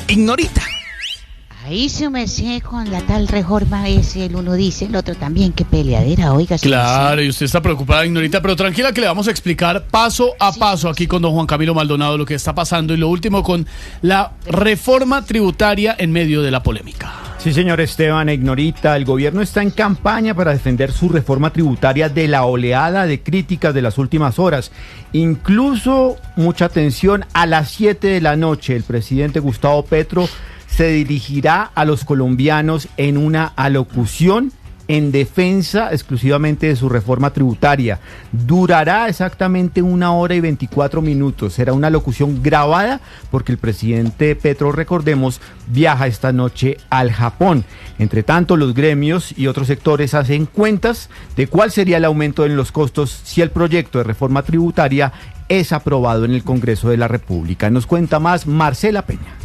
Ignorita. Ahí se me sé con la tal reforma, ese el uno dice, el otro también, qué peleadera, oiga. Claro, y usted está preocupada, Ignorita, pero tranquila que le vamos a explicar paso a paso aquí con don Juan Camilo Maldonado lo que está pasando y lo último con la reforma tributaria en medio de la polémica. Sí, señor Esteban, Ignorita, el gobierno está en campaña para defender su reforma tributaria de la oleada de críticas de las últimas horas. Incluso, mucha atención, a las 7 de la noche el presidente Gustavo Petro se dirigirá a los colombianos en una alocución en defensa exclusivamente de su reforma tributaria. Durará exactamente 1 hora y 24 minutos. Será una locución grabada porque el presidente Petro, recordemos, viaja esta noche al Japón. Entre tanto, los gremios y otros sectores hacen cuentas de cuál sería el aumento en los costos si el proyecto de reforma tributaria es aprobado en el Congreso de la República. Nos cuenta más Marcela Peña.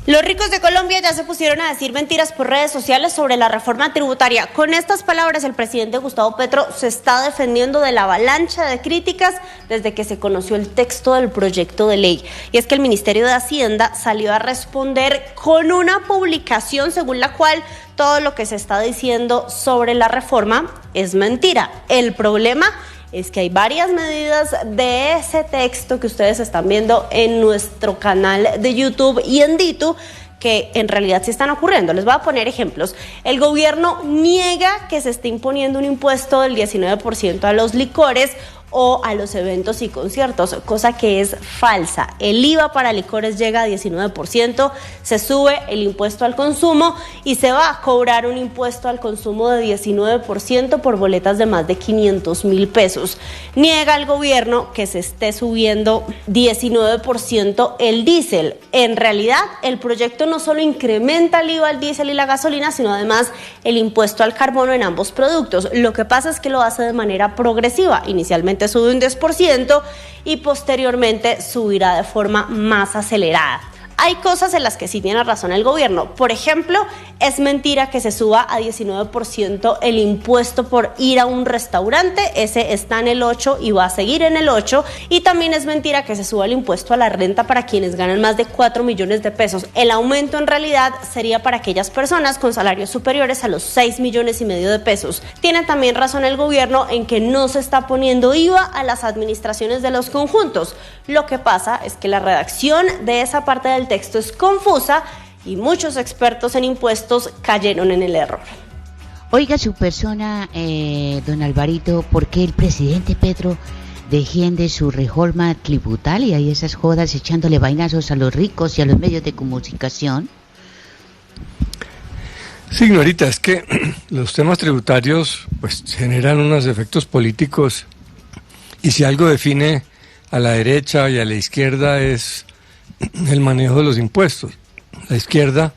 Los ricos de Colombia ya se pusieron a decir mentiras por redes sociales sobre la reforma tributaria. Con estas palabras, el presidente Gustavo Petro se está defendiendo de la avalancha de críticas desde que se conoció el texto del proyecto de ley. Y es que el Ministerio de Hacienda salió a responder con una publicación según la cual todo lo que se está diciendo sobre la reforma es mentira. El problema es que hay varias medidas de ese texto que ustedes están viendo en nuestro canal de YouTube y en Ditu que en realidad sí están ocurriendo. Les voy a poner ejemplos. El gobierno niega que se esté imponiendo un impuesto del 19% a los licores o a los eventos y conciertos, cosa que es falsa. El IVA para licores llega a 19%, se sube el impuesto al consumo y se va a cobrar un impuesto al consumo de 19% por boletas de más de 500,000 pesos. Niega el gobierno que se esté subiendo 19% el diésel. En realidad, el proyecto no solo incrementa el IVA al diésel y la gasolina, sino además el impuesto al carbono en ambos productos. Lo que pasa es que lo hace de manera progresiva. Inicialmente sube un 10% y posteriormente subirá de forma más acelerada. Hay cosas en las que sí tiene razón el gobierno. Por ejemplo, es mentira que se suba a 19% el impuesto por ir a un restaurante. Ese está en el 8 y va a seguir en el 8. Y también es mentira que se suba el impuesto a la renta para quienes ganan más de 4 millones de pesos. El aumento en realidad sería para aquellas personas con salarios superiores a los 6,5 millones de pesos. Tiene también razón el gobierno en que no se está poniendo IVA a las administraciones de los conjuntos. Lo que pasa es que la redacción de esa parte del texto es confusa y muchos expertos en impuestos cayeron en el error. Oiga, su persona, don Alvarito, ¿por qué el presidente Petro defiende su reforma tributaria y esas jodas echándole vainazos a los ricos y a los medios de comunicación? Sí, Ignorita, es que los temas tributarios pues generan unos efectos políticos y si algo define a la derecha y a la izquierda es el manejo de los impuestos. La izquierda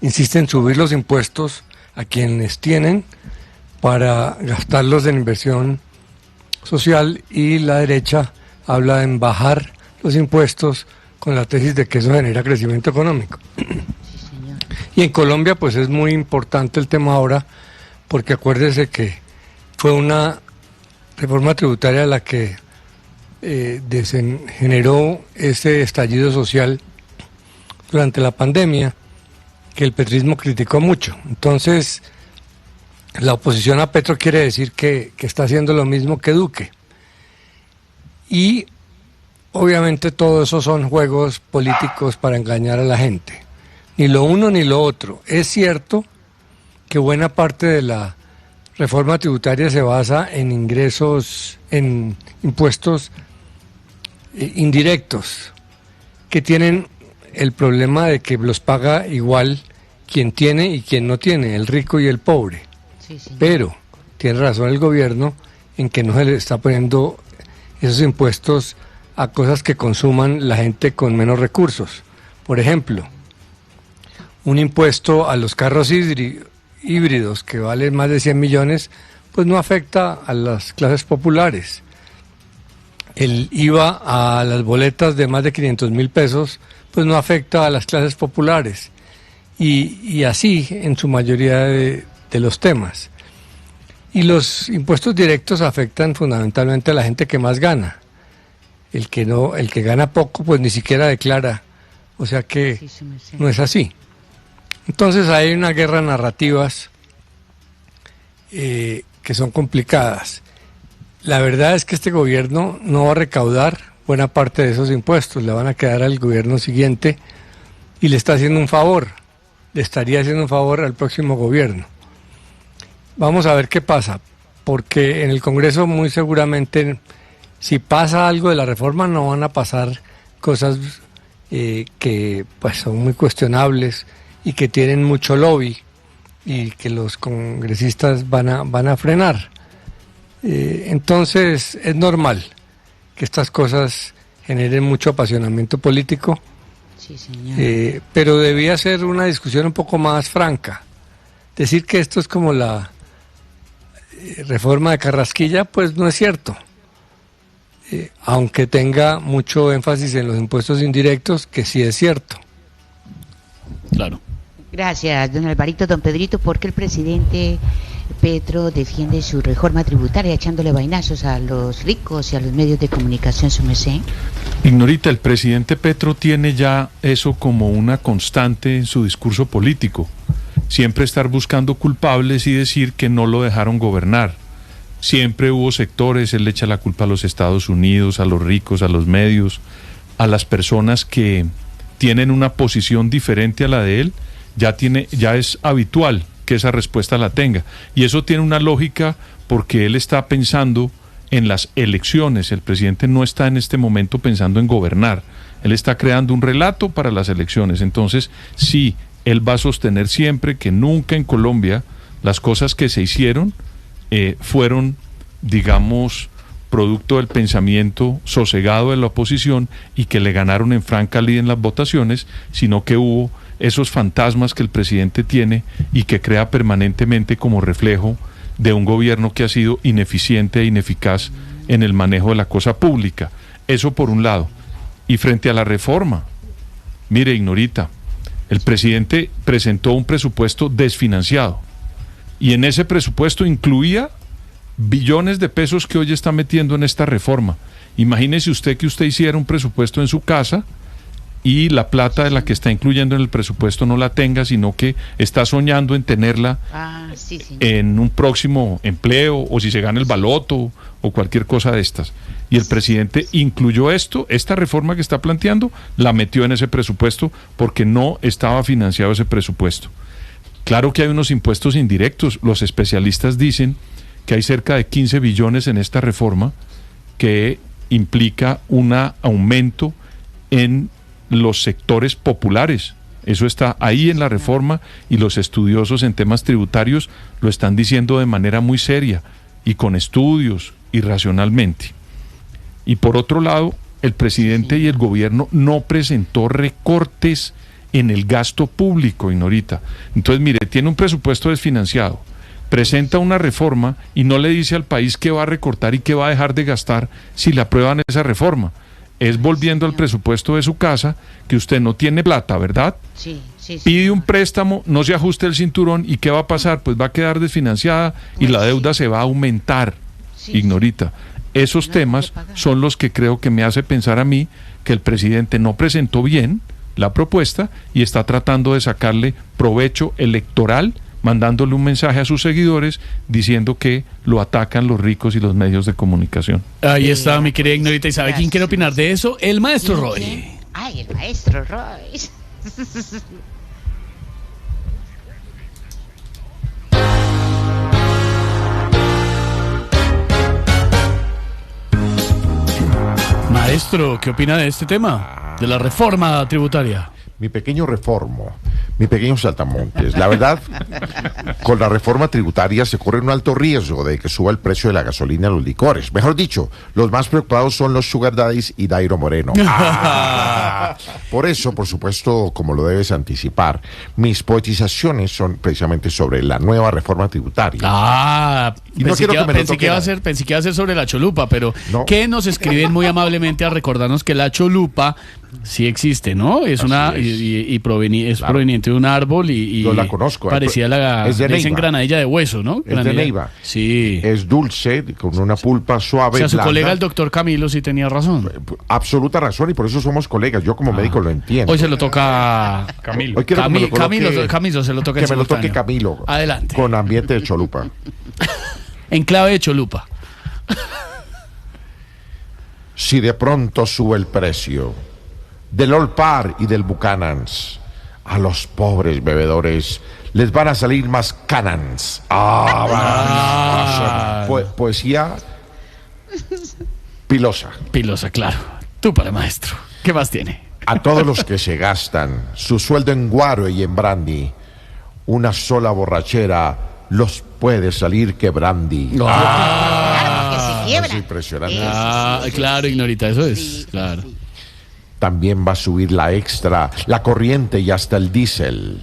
insiste en subir los impuestos a quienes tienen para gastarlos en inversión social y la derecha habla en bajar los impuestos con la tesis de que eso genera crecimiento económico. Sí, señor. Y en Colombia pues es muy importante el tema ahora porque acuérdese que fue una reforma tributaria la que generó ese estallido social durante la pandemia que el petrismo criticó mucho. Entonces, la oposición a Petro quiere decir que está haciendo lo mismo que Duque. Y obviamente todo eso son juegos políticos para engañar a la gente. Ni lo uno ni lo otro. Es cierto que buena parte de la reforma tributaria se basa en ingresos, en impuestos indirectos, que tienen el problema de que los paga igual quien tiene y quien no tiene, el rico y el pobre. Sí, sí. Pero tiene razón el gobierno en que no se le está poniendo esos impuestos a cosas que consuman la gente con menos recursos. Por ejemplo, un impuesto a los carros híbridos que valen más de 100 millones, pues no afecta a las clases populares. El IVA a las boletas de más de 500,000 pesos, pues no afecta a las clases populares. Y así en su mayoría de los temas. Y los impuestos directos afectan fundamentalmente a la gente que más gana. El que gana poco, pues ni siquiera declara O sea que no es así. Entonces hay una guerra de narrativas que son complicadas. La verdad es que este gobierno no va a recaudar buena parte de esos impuestos, le van a quedar al gobierno siguiente y le está haciendo un favor, le estaría haciendo un favor al próximo gobierno. Vamos a ver qué pasa, porque en el Congreso muy seguramente, si pasa algo de la reforma, no van a pasar cosas que pues son muy cuestionables y que tienen mucho lobby y que los congresistas van a frenar. Entonces es normal que estas cosas generen mucho apasionamiento político, sí, señor. pero debía ser una discusión un poco más franca. Decir que esto es como la reforma de Carrasquilla, pues no es cierto. Aunque tenga mucho énfasis en los impuestos indirectos, que sí es cierto. Claro. Gracias, don Alvarito, don Pedrito, porque el presidente Petro defiende su reforma tributaria echándole vainazos a los ricos y a los medios de comunicación, su merced. Ignorita, el presidente Petro tiene ya eso como una constante en su discurso político. Siempre estar buscando culpables y decir que no lo dejaron gobernar. Siempre hubo sectores, él le echa la culpa a los Estados Unidos, a los ricos, a los medios, a las personas que tienen una posición diferente a la de él. Ya es habitual que esa respuesta la tenga. Y eso tiene una lógica porque él está pensando en las elecciones. El presidente no está en este momento pensando en gobernar. Él está creando un relato para las elecciones. Entonces, sí, él va a sostener siempre que nunca en Colombia las cosas que se hicieron fueron, digamos, producto del pensamiento sosegado de la oposición y que le ganaron en franca lid en las votaciones, sino que hubo esos fantasmas que el presidente tiene y que crea permanentemente como reflejo de un gobierno que ha sido ineficiente e ineficaz en el manejo de la cosa pública. Eso por un lado. Y frente a la reforma, mire, Ignorita, el presidente presentó un presupuesto desfinanciado y en ese presupuesto incluía billones de pesos que hoy está metiendo en esta reforma. Imagínese usted que usted hiciera un presupuesto en su casa y la plata de la que está incluyendo en el presupuesto no la tenga, sino que está soñando en tenerla en un próximo empleo, o si se gana el baloto, o cualquier cosa de estas. Y el presidente incluyó esta reforma que está planteando, la metió en ese presupuesto porque no estaba financiado ese presupuesto. Claro que hay unos impuestos indirectos. Los especialistas dicen que hay cerca de 15 billones en esta reforma que implica un aumento en los sectores populares. Eso está ahí en la reforma y los estudiosos en temas tributarios lo están diciendo de manera muy seria y con estudios y racionalmente. Y por otro lado, el presidente y el gobierno no presentó recortes en el gasto público, Ignorita. Entonces, mire, tiene un presupuesto desfinanciado, presenta una reforma y no le dice al país qué va a recortar y qué va a dejar de gastar si le aprueban esa reforma. Es volviendo al presupuesto de su casa, que usted no tiene plata, ¿verdad? Sí. Pide un préstamo, no se ajuste el cinturón, ¿y qué va a pasar? Pues va a quedar desfinanciada y la deuda se va a aumentar, Ignorita. Esos temas son los que creo que me hace pensar a mí que el presidente no presentó bien la propuesta y está tratando de sacarle provecho electoral, mandándole un mensaje a sus seguidores diciendo que lo atacan los ricos y los medios de comunicación. Ahí está, mi querida Ignorita. ¿Y sabe quién quiere opinar de eso? El maestro Roy. Ay, el maestro Roy. Maestro, ¿qué opina de este tema? De la reforma tributaria. Mi pequeño saltamontes. La verdad, con la reforma tributaria se corre un alto riesgo de que suba el precio de la gasolina y los licores. Mejor dicho, los más preocupados son los sugar daddies y Dairo Moreno. Por eso, por supuesto, como lo debes anticipar, mis poetizaciones son precisamente sobre la nueva reforma tributaria. Y pensé que iba a ser sobre la cholupa, pero no. ¿Qué nos escriben muy amablemente a recordarnos que la cholupa Sí existe, ¿no? Es Así una es. y es Claro. proveniente de un árbol y Yo la conozco. parecía Es de le dicen Neiva. granadilla de hueso, ¿no? Es de Granadilla. Neiva. Sí. Es dulce, con una pulpa O suave. sea, su blanda. colega el doctor Camilo sí tenía razón. Absoluta razón, y por eso somos colegas. Yo como médico lo entiendo. Hoy se lo toca Camilo. Hoy quiero que me lo coloque- Camilo se lo toca que en me lo toque simultáneo. Camilo. Adelante. Con ambiente de Cholupa. En clave de Cholupa. Si de pronto sube el precio del Old Par y del Buchanan's, a los pobres bebedores les van a salir más canans. Poesía pilosa. Pilosa, claro. Tú para maestro. ¿Qué más tiene? A todos los que se gastan su sueldo en guaro y en brandy, una sola borrachera los puede salir quebrandi. Claro, porque se quiebra. Es impresionante. Claro, Ignorita, eso es. Claro. También va a subir la extra, la corriente y hasta el diésel.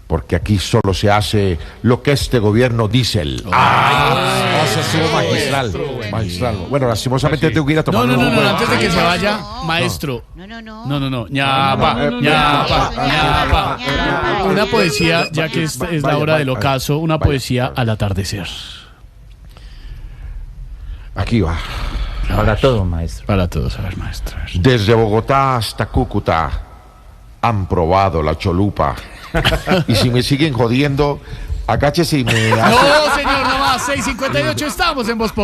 Porque aquí solo se hace lo que este gobierno diésel. Eso estuvo magistral. Magistral. Bueno, lastimosamente tengo que ir a tomar No, un antes de que se vaya, No. maestro. No. ñapa. Una poesía, ya que es la hora del ocaso, una poesía al atardecer. Aquí va. Para todo, maestro. Para todos, a ver, maestro. a ver. Desde Bogotá hasta Cúcuta han probado la cholupa. Y si me siguen jodiendo, agáchese y me hace... No, señor, no más. 6:58, estamos en Voz Populi.